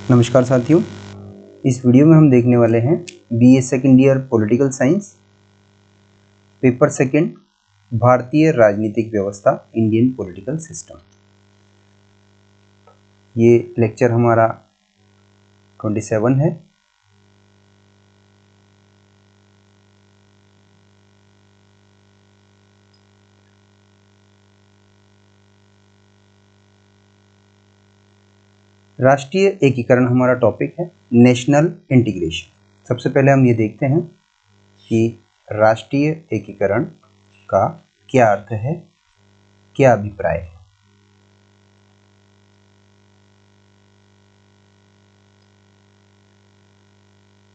नमस्कार साथियों, इस वीडियो में हम देखने वाले हैं BA second year political science paper second भारतीय राजनीतिक व्यवस्था इंडियन पॉलिटिकल सिस्टम। ये लेक्चर हमारा 27 है। राष्ट्रीय एकीकरण हमारा टॉपिक है, नेशनल इंटीग्रेशन। सबसे पहले हम ये देखते हैं कि राष्ट्रीय एकीकरण का क्या अर्थ है, क्या अभिप्राय है।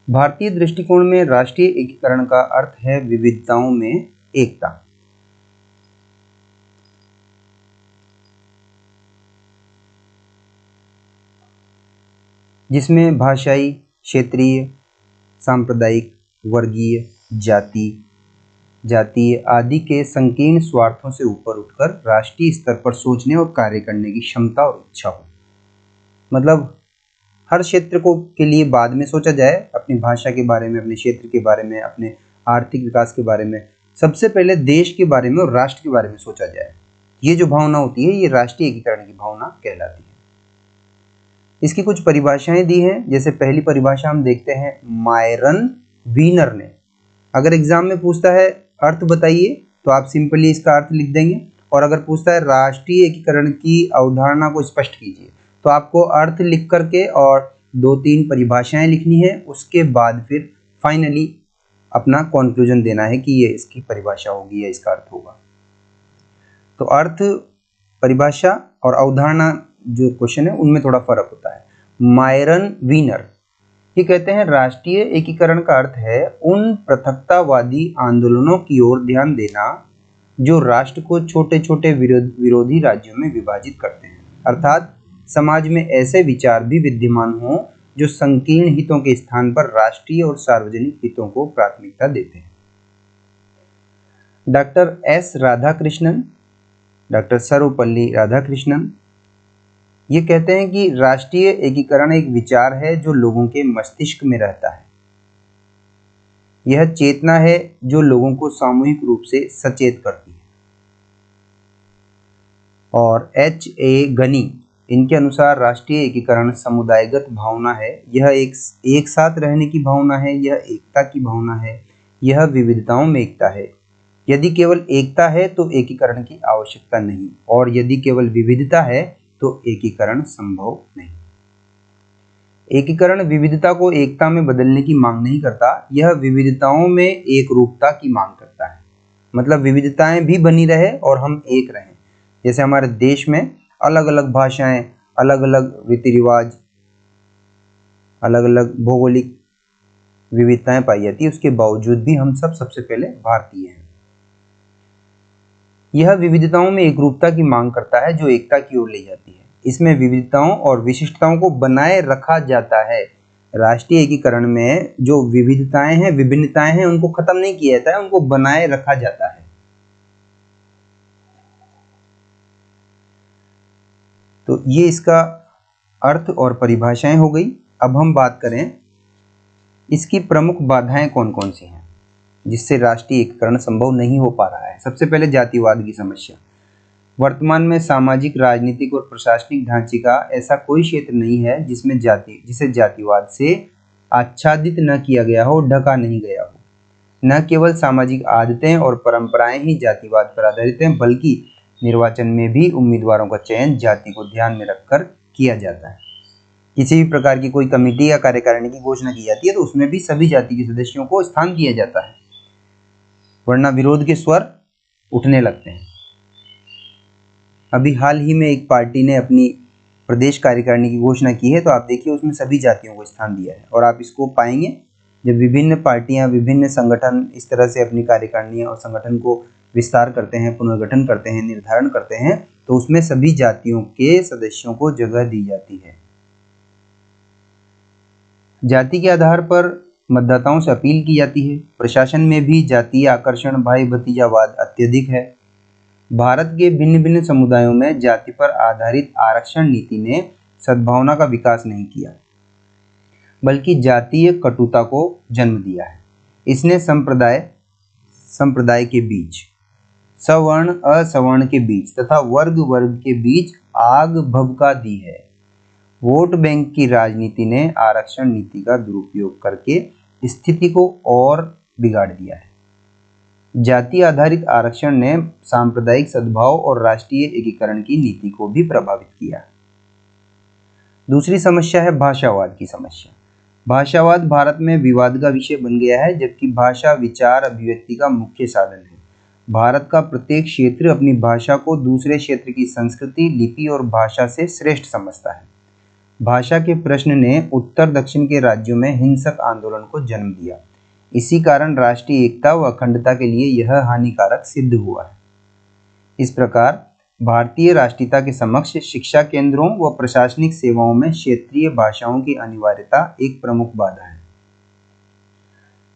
भारतीय दृष्टिकोण में राष्ट्रीय एकीकरण का अर्थ है विविधताओं में एकता। जिसमें भाषाई, क्षेत्रीय, सांप्रदायिक, वर्गीय, जातीय आदि के संकीर्ण स्वार्थों से ऊपर उठकर राष्ट्रीय स्तर पर सोचने और कार्य करने की क्षमता और इच्छा हो। मतलब हर क्षेत्र को के लिए बाद में सोचा जाए, अपनी भाषा के बारे में, अपने क्षेत्र के बारे में, अपने आर्थिक विकास के बारे में, सबसे पहले देश के बारे में और राष्ट्र के बारे में सोचा जाए। ये जो भावना होती है, ये राष्ट्रीय एकीकरण की भावना कहलाती है। इसकी कुछ परिभाषाएं दी हैं। जैसे पहली परिभाषा हम देखते हैं मायरन वीनर ने। अगर एग्जाम में पूछता है अर्थ बताइए, तो आप सिंपली इसका अर्थ लिख देंगे। और अगर पूछता है राष्ट्रीय एकीकरण की अवधारणा को स्पष्ट कीजिए, तो आपको अर्थ लिख करके और 2-3 परिभाषाएं लिखनी है। उसके बाद फिर फाइनली अपना कंक्लूजन देना है कि ये इसकी परिभाषा होगी या इसका अर्थ होगा। तो अर्थ, परिभाषा और अवधारणा जो क्वेश्चन है उनमें थोड़ा फर्क होता है। मायरन वीनर ये कहते हैं राष्ट्रीय एकीकरण का अर्थ है उन पृथकतावादी आंदोलनों की ओर ध्यान देना जो राष्ट्र को छोटे छोटे विरोधी राज्यों में विभाजित करते हैं। अर्थात समाज में ऐसे विचार भी विद्यमान हों जो संकीर्ण हितों के स्थान पर राष्ट्रीय और सार्वजनिक हितों को प्राथमिकता देते हैं। Doctor S Radhakrishnan, doctor Sarvepalli Radhakrishnan ये कहते हैं कि राष्ट्रीय एकीकरण एक विचार है जो लोगों के मस्तिष्क में रहता है। यह चेतना है जो लोगों को सामूहिक रूप से सचेत करती है। और H.A. गनी इनके अनुसार राष्ट्रीय एकीकरण समुदायगत भावना है। यह एक साथ रहने की भावना है, यह एकता की भावना है, यह विविधताओं में एकता है। यदि केवल एकता है तो एकीकरण की आवश्यकता नहीं, और यदि केवल विविधता है तो एकीकरण संभव नहीं। एकीकरण विविधता को एकता में बदलने की मांग नहीं करता, यह विविधताओं में एक रूपता की मांग करता है। मतलब विविधताएं भी बनी रहे और हम एक रहें। जैसे हमारे देश में अलग अलग भाषाएं, अलग अलग रीति रिवाज, अलग अलग भौगोलिक विविधताएं पाई जाती है, उसके बावजूद भी हम सबसे पहले भारतीय हैं। यह विविधताओं में एकरूपता की मांग करता है जो एकता की ओर ले जाती है। इसमें विविधताओं और विशिष्टताओं को बनाए रखा जाता है। राष्ट्रीय एकीकरण में जो विविधताएं हैं, विभिन्नताएं हैं, उनको खत्म नहीं किया जाता है, उनको बनाए रखा जाता है। तो ये इसका अर्थ और परिभाषाएं हो गई। अब हम बात करें इसकी प्रमुख बाधाएं कौन कौन सी हैं जिससे राष्ट्रीय एकीकरण संभव नहीं हो पा रहा है। सबसे पहले जातिवाद की समस्या। वर्तमान में सामाजिक, राजनीतिक और प्रशासनिक ढांचे का ऐसा कोई क्षेत्र नहीं है जिसे जातिवाद से आच्छादित न किया गया हो, ढका नहीं गया हो। न केवल सामाजिक आदतें और परंपराएं ही जातिवाद पर आधारित हैं, बल्कि निर्वाचन में भी उम्मीदवारों का चयन जाति को ध्यान में रखकर किया जाता है। किसी भी प्रकार की कोई कमेटी या कार्यकारिणी की घोषणा की जाती है तो उसमें भी सभी जाति के सदस्यों को स्थान दिया जाता है, वरना विरोध के स्वर उठने लगते हैं। अभी हाल ही में एक पार्टी ने अपनी प्रदेश कार्यकारिणी की घोषणा की है, तो आप देखिए उसमें सभी जातियों को स्थान दिया है। और आप इसको पाएंगे जब विभिन्न पार्टियां, विभिन्न संगठन इस तरह से अपनी कार्यकारिणी और संगठन को विस्तार करते हैं, पुनर्गठन करते हैं, निर्धारण करते हैं, तो उसमें सभी जातियों के सदस्यों को जगह दी जाती है। जाति के आधार पर मतदाताओं से अपील की जाती है। प्रशासन में भी जातीय आकर्षण, भाई भतीजावाद अत्यधिक है। भारत के भिन्न भिन्न समुदायों में जाति पर आधारित आरक्षण नीति ने सद्भावना का विकास नहीं किया। बल्कि जातीय कटुता को जन्म दिया है। इसने संप्रदाय के बीच, सवर्ण असवर्ण के बीच तथा वर्ग वर्ग के बीच आग भभका दी है। वोट बैंक की राजनीति ने आरक्षण नीति का दुरुपयोग करके स्थिति को और बिगाड़ दिया है। जाति आधारित आरक्षण ने सांप्रदायिक सद्भाव और राष्ट्रीय एकीकरण की नीति को भी प्रभावित किया। दूसरी समस्या है भाषावाद की समस्या। भाषावाद भारत में विवाद का विषय बन गया है, जबकि भाषा विचार अभिव्यक्ति का मुख्य साधन है। भारत का प्रत्येक क्षेत्र अपनी भाषा को दूसरे क्षेत्र की संस्कृति, लिपि और भाषा से श्रेष्ठ समझता है। भाषा के प्रश्न ने उत्तर दक्षिण के राज्यों में हिंसक आंदोलन को जन्म दिया। इसी कारण राष्ट्रीय एकता व अखंडता के लिए यह हानिकारक सिद्ध हुआ है। इस प्रकार भारतीय राष्ट्रीयता के समक्ष शिक्षा केंद्रों व प्रशासनिक सेवाओं में क्षेत्रीय भाषाओं की अनिवार्यता एक प्रमुख बाधा है,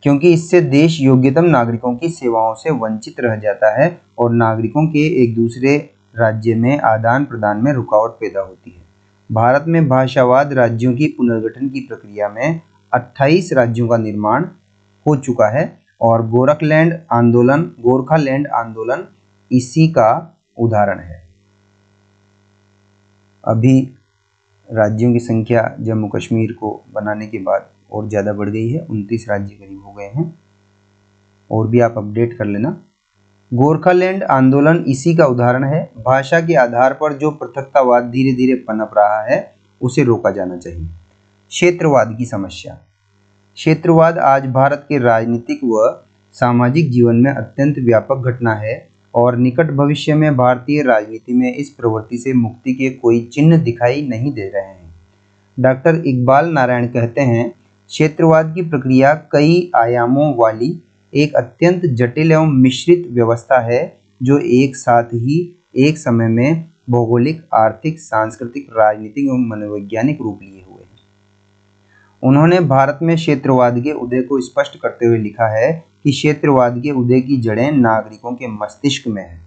क्योंकि इससे देश योग्यतम नागरिकों की सेवाओं से वंचित रह जाता है और नागरिकों के एक दूसरे राज्य में आदान प्रदान में रुकावट पैदा होती है। भारत में भाषावाद राज्यों की पुनर्गठन की प्रक्रिया में 28 राज्यों का निर्माण हो चुका है और गोरखालैंड आंदोलन इसी का उदाहरण है। अभी राज्यों की संख्या जम्मू कश्मीर को बनाने के बाद और ज़्यादा बढ़ गई है, 29 राज्य करीब हो गए हैं। और भी आप अपडेट कर लेना। गोरखालैंड आंदोलन इसी का उदाहरण है। भाषा के आधार पर जो पृथकतावाद धीरे धीरे पनप रहा है उसे रोका जाना चाहिए। क्षेत्रवाद की समस्या। क्षेत्रवाद आज भारत के राजनीतिक व सामाजिक जीवन में अत्यंत व्यापक घटना है और निकट भविष्य में भारतीय राजनीति में इस प्रवृत्ति से मुक्ति के कोई चिन्ह दिखाई नहीं दे रहे हैं। डॉक्टर इकबाल नारायण कहते हैं, क्षेत्रवाद की प्रक्रिया कई आयामों वाली एक अत्यंत जटिल एवं मिश्रित व्यवस्था है जो एक साथ ही एक समय में भौगोलिक, आर्थिक, सांस्कृतिक, राजनीतिक एवं मनोवैज्ञानिक रूप लिए हुए हैं। उन्होंने भारत में क्षेत्रवाद के उदय को स्पष्ट करते हुए लिखा है कि क्षेत्रवाद के उदय की जड़ें नागरिकों के मस्तिष्क में है।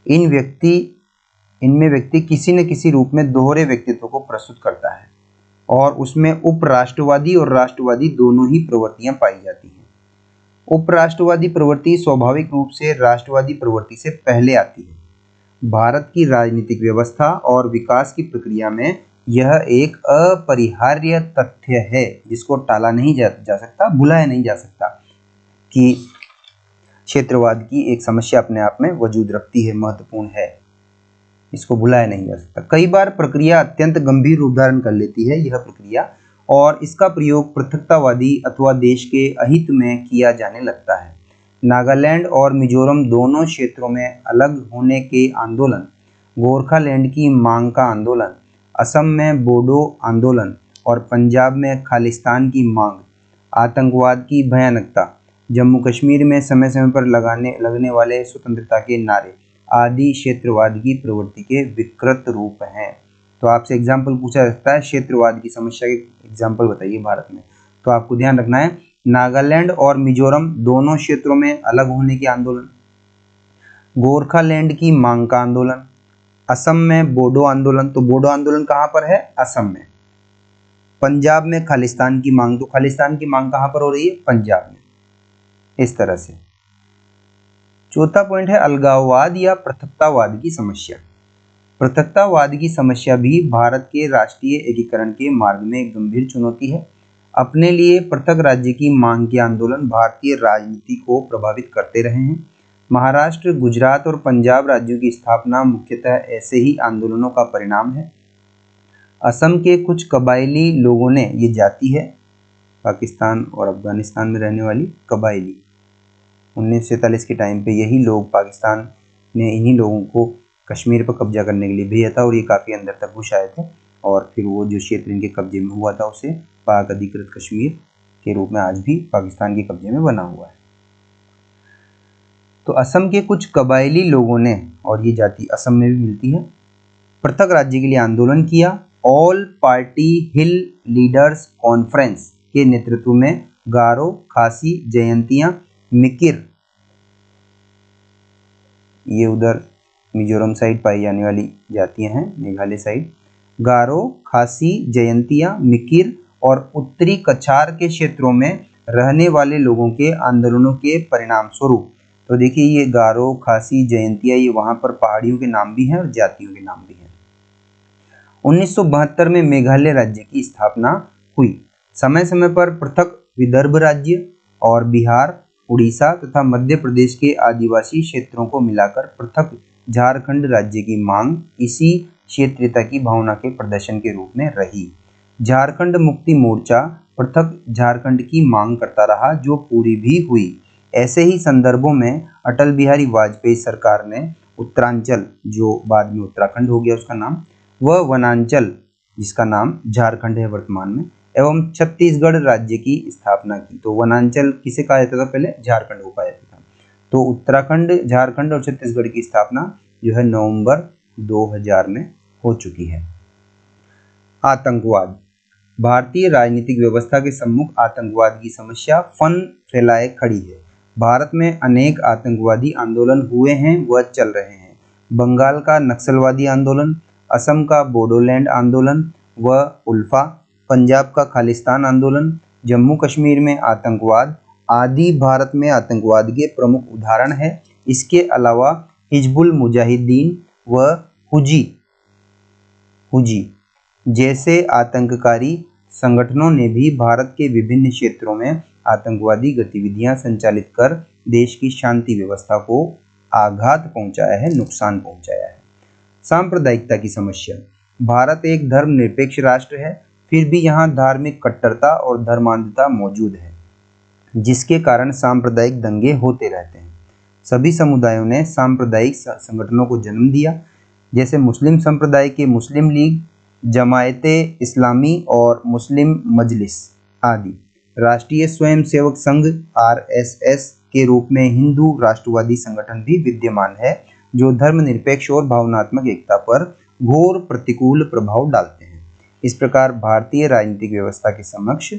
इनमें व्यक्ति किसी न किसी रूप में दोहरे व्यक्तित्व को प्रस्तुत करता है और उसमें उपराष्ट्रवादी और राष्ट्रवादी दोनों ही प्रवृत्तियां पाई जाती हैं। उपराष्ट्रवादी प्रवृत्ति स्वाभाविक रूप से राष्ट्रवादी प्रवृत्ति से पहले आती है। भारत की राजनीतिक व्यवस्था और विकास की प्रक्रिया में यह एक अपरिहार्य तथ्य है जिसको टाला नहीं जा सकता, भुलाया नहीं जा सकता कि क्षेत्रवाद की एक समस्या अपने आप में वजूद रखती है, महत्वपूर्ण है, इसको भुलाया नहीं जा सकता। कई बार प्रक्रिया अत्यंत गंभीर रूप धारण कर लेती है यह प्रक्रिया, और इसका प्रयोग पृथकतावादी अथवा देश के अहित में किया जाने लगता है। नागालैंड और मिजोरम दोनों क्षेत्रों में अलग होने के आंदोलन, गोरखालैंड की मांग का आंदोलन, असम में बोडो आंदोलन और पंजाब में खालिस्तान की मांग, आतंकवाद की भयानकता, जम्मू कश्मीर में समय समय पर लगने वाले स्वतंत्रता के नारे आदि क्षेत्रवाद की प्रवृत्ति के विकृत रूप हैं। तो आपसे एग्जाम्पल पूछा जाता है, क्षेत्रवाद की समस्या के एग्जाम्पल बताइए भारत में, तो आपको ध्यान रखना है नागालैंड और मिजोरम दोनों क्षेत्रों में अलग होने के आंदोलन, गोरखालैंड की मांग का आंदोलन, असम में बोडो आंदोलन, तो बोडो आंदोलन कहाँ पर है? असम में। पंजाब में खालिस्तान की मांग, तो खालिस्तान की मांग कहाँ पर हो रही है? पंजाब में। इस तरह से। चौथा पॉइंट है अलगाववाद या पृथकतावाद की समस्या। पृथकतावाद की समस्या भी भारत के राष्ट्रीय एकीकरण के मार्ग में एक गंभीर चुनौती है। अपने लिए पृथक राज्य की मांग के आंदोलन भारतीय राजनीति को प्रभावित करते रहे हैं। महाराष्ट्र, गुजरात और पंजाब राज्यों की स्थापना मुख्यतः ऐसे ही आंदोलनों का परिणाम है। असम के कुछ कबायली लोगों ने, ये जाति है पाकिस्तान और अफगानिस्तान में रहने वाली कबायली, 1947 के टाइम पे यही लोग, पाकिस्तान ने इन्हीं लोगों को कश्मीर पर कब्जा करने के लिए भेजा था और ये काफ़ी अंदर तक घुस आए थे और फिर वो जो क्षेत्र इनके कब्जे में हुआ था उसे पाक अधिकृत कश्मीर के रूप में आज भी पाकिस्तान के कब्जे में बना हुआ है। तो असम के कुछ कबायली लोगों ने, और ये जाति असम में भी मिलती है, पृथक राज्य के लिए आंदोलन किया। ऑल पार्टी हिल लीडर्स कॉन्फ्रेंस के नेतृत्व में गारो, खासी, जयंतिया, मिकिर, ये उधर मिजोरम साइड पाई जाने वाली जातियां हैं, मेघालय साइड, गारो, खासी, जयंतिया, मिकिर और उत्तरी कछार के क्षेत्रों में रहने वाले लोगों के आंदोलनों के परिणाम स्वरूप। तो देखिए ये गारो, खासी, जयंतिया, ये वहां पर पहाड़ियों के नाम भी हैं और जातियों के नाम भी हैं। 1972 में मेघालय राज्य की स्थापना हुई। समय समय पर पृथक विदर्भ राज्य और बिहार, उड़ीसा तथा मध्य प्रदेश के आदिवासी क्षेत्रों को मिलाकर पृथक झारखंड राज्य की मांग इसी क्षेत्रीयता की भावना के प्रदर्शन के रूप में रही। झारखंड मुक्ति मोर्चा पृथक झारखंड की मांग करता रहा, जो पूरी भी हुई। ऐसे ही संदर्भों में अटल बिहारी वाजपेयी सरकार ने उत्तरांचल, जो बाद में उत्तराखंड हो गया उसका नाम, वह वनांचल, जिसका नाम झारखंड है वर्तमान में, एवं छत्तीसगढ़ राज्य की स्थापना की। तो वनांचल किसे कहा जाता था पहले? झारखंड को कहा जाता था। तो उत्तराखंड, झारखंड और छत्तीसगढ़ की स्थापना जो है नवंबर 2000 में हो चुकी है। आतंकवाद। भारतीय राजनीतिक व्यवस्था के सम्मुख आतंकवाद की समस्या फन फैलाए खड़ी है। भारत में अनेक आतंकवादी आंदोलन हुए हैं व चल रहे हैं। बंगाल का नक्सलवादी आंदोलन, असम का बोडोलैंड आंदोलन व उल्फा, पंजाब का खालिस्तान आंदोलन, जम्मू कश्मीर में आतंकवाद आदि भारत में आतंकवाद के प्रमुख उदाहरण है। इसके अलावा हिजबुल मुजाहिदीन व हुजी जैसे आतंककारी संगठनों ने भी भारत के विभिन्न क्षेत्रों में आतंकवादी गतिविधियां संचालित कर देश की शांति व्यवस्था को आघात पहुंचाया है, नुकसान पहुंचाया है। सांप्रदायिकता की समस्या। भारत एक धर्मनिरपेक्ष राष्ट्र है, फिर भी यहाँ धार्मिक कट्टरता और धर्मांधता मौजूद है, जिसके कारण सांप्रदायिक दंगे होते रहते हैं। सभी समुदायों ने सांप्रदायिक संगठनों को जन्म दिया, जैसे मुस्लिम संप्रदाय के मुस्लिम लीग, जमायते इस्लामी और मुस्लिम मजलिस आदि। राष्ट्रीय स्वयंसेवक संघ RSS के रूप में हिंदू राष्ट्रवादी संगठन भी विद्यमान है, जो धर्मनिरपेक्ष और भावनात्मक एकता पर घोर प्रतिकूल प्रभाव डालते हैं। इस प्रकार भारतीय राजनीतिक व्यवस्था के समक्ष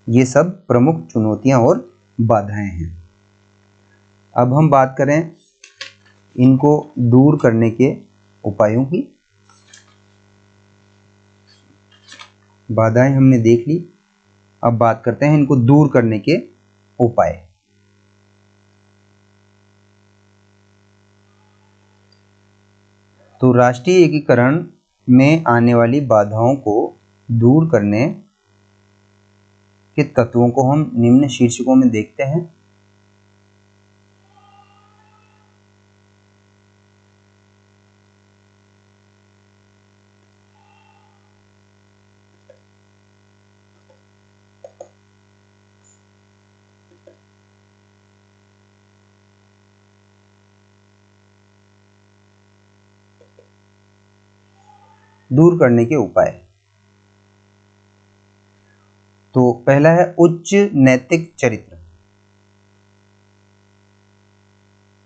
ये सब प्रमुख चुनौतियां और बाधाएं हैं। अब हम बात करें इनको दूर करने के उपायों की। बाधाएं हमने देख ली, अब बात करते हैं इनको दूर करने के उपाय। तो राष्ट्रीय एकीकरण में आने वाली बाधाओं को दूर करने के तत्वों को हम निम्न शीर्षकों में देखते हैं। दूर करने के उपाय। तो पहला है उच्च नैतिक चरित्र।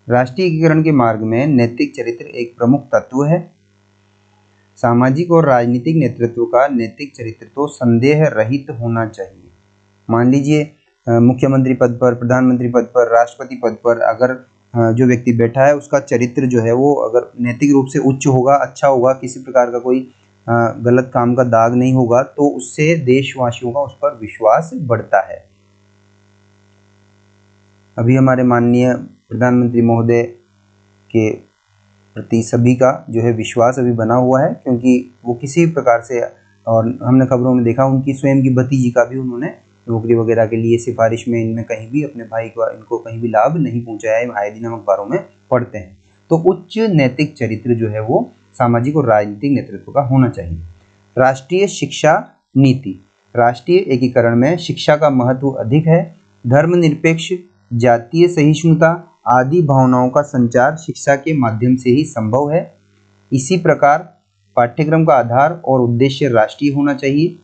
राष्ट्रीय एकीकरण के मार्ग में नैतिक चरित्र एक प्रमुख तत्व है। सामाजिक और राजनीतिक नेतृत्व का नैतिक चरित्र तो संदेह रहित होना चाहिए। मान लीजिए मुख्यमंत्री पद पर, प्रधानमंत्री पद पर, राष्ट्रपति पद पर अगर जो व्यक्ति बैठा है उसका चरित्र जो है वो अगर नैतिक रूप से उच्च होगा, अच्छा होगा, किसी प्रकार का कोई गलत काम का दाग नहीं होगा, तो उससे देशवासियों का उस पर विश्वास बढ़ता है। अभी हमारे माननीय प्रधानमंत्री महोदय के प्रति सभी का जो है विश्वास अभी बना हुआ है, क्योंकि वो किसी प्रकार से, और हमने खबरों में देखा उनकी स्वयं की भतीजी का भी उन्होंने नौकरी वगैरह के लिए सिफारिश में इनमें कहीं भी अपने भाई को इनको कहीं भी लाभ नहीं पहुंचाया, आए दिन हम अखबारों में पढ़ते हैं। तो उच्च नैतिक चरित्र जो है वो सामाजिक और राजनीतिक नेतृत्व का होना चाहिए। राष्ट्रीय शिक्षा नीति। राष्ट्रीय एकीकरण में शिक्षा का महत्व अधिक है। धर्मनिरपेक्ष, जातीय सहिष्णुता आदि भावनाओं का संचार शिक्षा के माध्यम से ही संभव है। इसी प्रकार पाठ्यक्रम का आधार और उद्देश्य राष्ट्रीय होना चाहिए।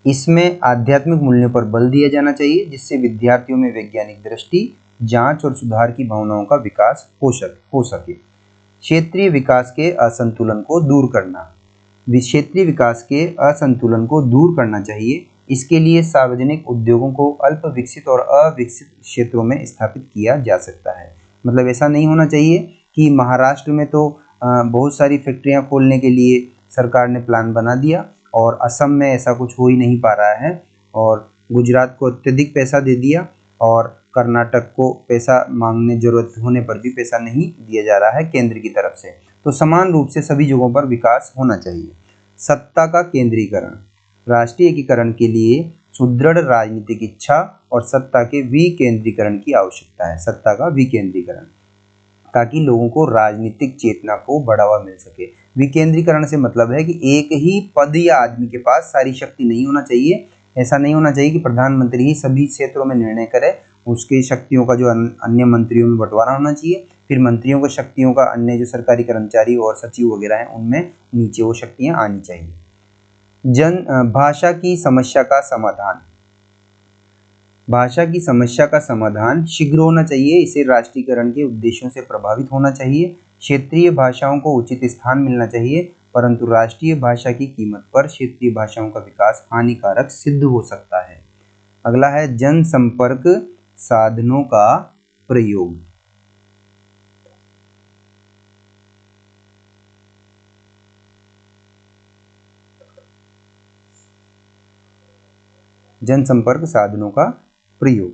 इसमें आध्यात्मिक मूल्यों पर बल दिया जाना चाहिए, जिससे विद्यार्थियों में वैज्ञानिक दृष्टि, जांच और सुधार की भावनाओं का विकास हो सके। क्षेत्रीय विकास के असंतुलन को दूर करना। क्षेत्रीय विकास के असंतुलन को दूर करना चाहिए। इसके लिए सार्वजनिक उद्योगों को अल्प विकसित और अविकसित क्षेत्रों में स्थापित किया जा सकता है। मतलब ऐसा नहीं होना चाहिए कि महाराष्ट्र में तो बहुत सारी फैक्ट्रियां खोलने के लिए सरकार ने प्लान बना दिया और असम में ऐसा कुछ हो ही नहीं पा रहा है, और गुजरात को अत्यधिक पैसा दे दिया और कर्नाटक को पैसा मांगने जरूरत होने पर भी पैसा नहीं दिया जा रहा है केंद्र की तरफ से। तो समान रूप से सभी जगहों पर विकास होना चाहिए। सत्ता का केंद्रीकरण, राष्ट्रीय एकीकरण के लिए सुदृढ़ राजनीतिक इच्छा और सत्ता के विकेंद्रीकरण की आवश्यकता है। सत्ता का विकेंद्रीकरण, ताकि लोगों को राजनीतिक चेतना को बढ़ावा मिल सके। विकेंद्रीकरण से मतलब है कि एक ही पद या आदमी के पास सारी शक्ति नहीं होना चाहिए। ऐसा नहीं होना चाहिए कि प्रधानमंत्री ही सभी क्षेत्रों में निर्णय करे, उसके शक्तियों का जो अन्य मंत्रियों में बंटवारा होना चाहिए, फिर मंत्रियों को शक्तियों का अन्य जो सरकारी कर्मचारी और सचिव वगैरह हैं उनमें नीचे वो शक्तियां आनी चाहिए। भाषा की समस्या का समाधान, भाषा की समस्या का समाधान शीघ्र होना चाहिए। इसे राष्ट्रीयकरण के उद्देश्यों से प्रभावित होना चाहिए। क्षेत्रीय भाषाओं को उचित स्थान मिलना चाहिए, परंतु राष्ट्रीय भाषा की कीमत पर क्षेत्रीय भाषाओं का विकास हानिकारक सिद्ध हो सकता है। अगला है जनसंपर्क साधनों का प्रयोग। जनसंपर्क साधनों का प्रयोग,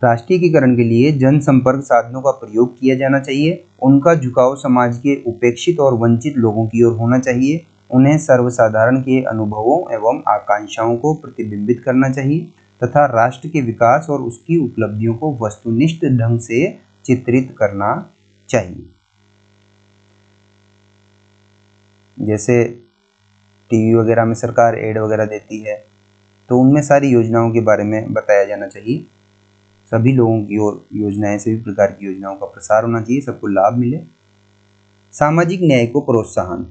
राष्ट्रीयकरण के लिए जनसंपर्क साधनों का प्रयोग किया जाना चाहिए। उनका झुकाव समाज के उपेक्षित और वंचित लोगों की ओर होना चाहिए। उन्हें सर्वसाधारण के अनुभवों एवं आकांक्षाओं को प्रतिबिंबित करना चाहिए तथा राष्ट्र के विकास और उसकी उपलब्धियों को वस्तुनिष्ठ ढंग से चित्रित करना चाहिए। जैसे टीवी वगैरह में सरकार एड वगैरह देती है, तो उनमें सारी योजनाओं के बारे में बताया जाना चाहिए। सभी लोगों की ओर योजनाएं, सभी प्रकार की योजनाओं का प्रसार होना चाहिए, सबको लाभ मिले। सामाजिक न्याय को प्रोत्साहन,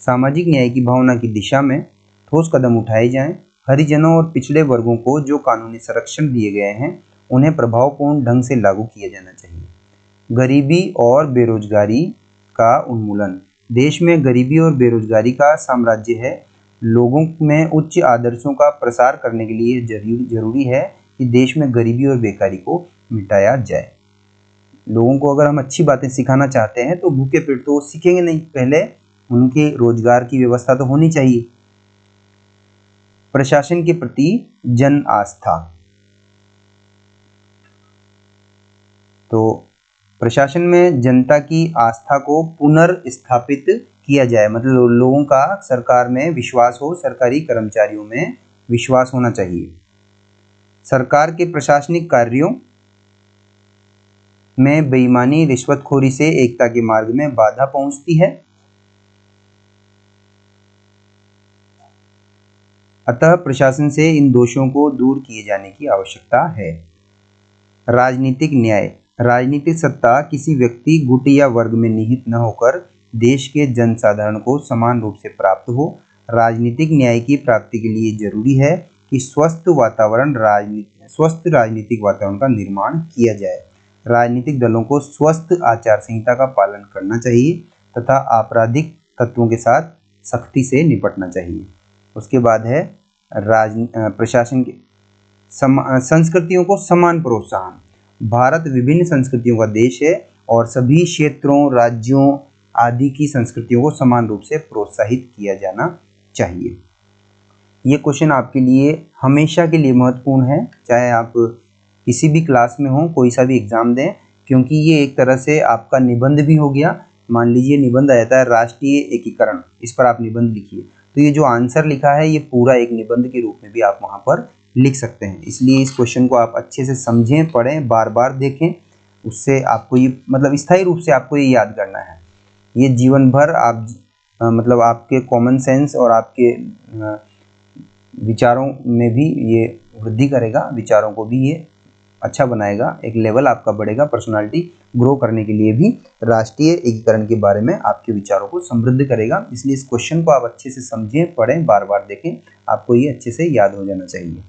सामाजिक न्याय की भावना की दिशा में ठोस कदम उठाए जाएं। हरिजनों और पिछड़े वर्गों को जो कानूनी संरक्षण दिए गए हैं उन्हें प्रभावपूर्ण ढंग से लागू किया जाना चाहिए। गरीबी और बेरोजगारी का उन्मूलन, देश में गरीबी और बेरोजगारी का साम्राज्य है। लोगों में उच्च आदर्शों का प्रसार करने के लिए जरूरी है कि देश में गरीबी और बेकारी को मिटाया जाए। लोगों को अगर हम अच्छी बातें सिखाना चाहते हैं तो भूखे पेट तो सीखेंगे नहीं, पहले उनके रोजगार की व्यवस्था तो होनी चाहिए। प्रशासन के प्रति जन आस्था, तो प्रशासन में जनता की आस्था को पुनर्स्थापित किया जाए, मतलब लोगों का सरकार में विश्वास हो, सरकारी कर्मचारियों में विश्वास होना चाहिए। सरकार के प्रशासनिक कार्यों में बेईमानी, रिश्वतखोरी से एकता के मार्ग में बाधा पहुंचती है। अतः प्रशासन से इन दोषों को दूर किए जाने की आवश्यकता है। राजनीतिक न्याय, राजनीतिक सत्ता किसी व्यक्ति, गुट या वर्ग में निहित न होकर देश के जनसाधारण को समान रूप से प्राप्त हो। राजनीतिक न्याय की प्राप्ति के लिए जरूरी है कि स्वस्थ राजनीतिक वातावरण का निर्माण किया जाए। राजनीतिक दलों को स्वस्थ आचार संहिता का पालन करना चाहिए तथा आपराधिक तत्वों के साथ सख्ती से निपटना चाहिए। उसके बाद है प्रशासन के संस्कृतियों को समान प्रोत्साहन। भारत विभिन्न संस्कृतियों का देश है और सभी क्षेत्रों, राज्यों आदि की संस्कृतियों को समान रूप से प्रोत्साहित किया जाना चाहिए। ये क्वेश्चन आपके लिए हमेशा के लिए महत्वपूर्ण है, चाहे आप किसी भी क्लास में हो, कोई सा भी एग्जाम दें, क्योंकि ये एक तरह से आपका निबंध भी हो गया। मान लीजिए निबंध आ जाता है राष्ट्रीय एकीकरण, इस पर आप निबंध लिखिए, तो ये जो आंसर लिखा है ये पूरा एक निबंध के रूप में भी आप वहाँ पर लिख सकते हैं। इसलिए इस क्वेश्चन को आप अच्छे से समझें, पढ़ें, बार बार देखें, उससे आपको ये मतलब स्थायी रूप से आपको ये याद करना है। ये जीवन भर आप मतलब आपके कॉमन सेंस और आपके विचारों में भी ये वृद्धि करेगा, विचारों को भी ये अच्छा बनाएगा, एक लेवल आपका बढ़ेगा, पर्सनालिटी ग्रो करने के लिए भी राष्ट्रीय एकीकरण के बारे में आपके विचारों को समृद्ध करेगा। इसलिए इस क्वेश्चन को आप अच्छे से समझें, पढ़ें, बार बार देखें, आपको ये अच्छे से याद हो जाना चाहिए।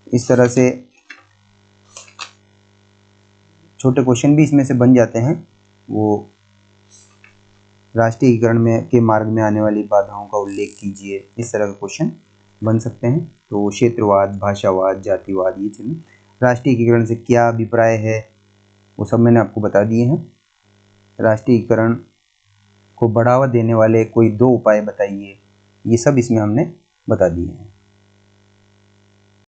इस तरह से छोटे क्वेश्चन भी इसमें से बन जाते हैं। वो राष्ट्रीय एकीकरण में के मार्ग में आने वाली बाधाओं का उल्लेख कीजिए, इस तरह का क्वेश्चन बन सकते हैं। तो क्षेत्रवाद, भाषावाद, जातिवाद, ये चीजें राष्ट्रीय एकीकरण से क्या अभिप्राय है वो सब मैंने आपको बता दिए हैं। राष्ट्रीय एकीकरण को बढ़ावा देने वाले कोई 2 उपाय बताइए। ये सब इसमें हमने बता दिए हैं।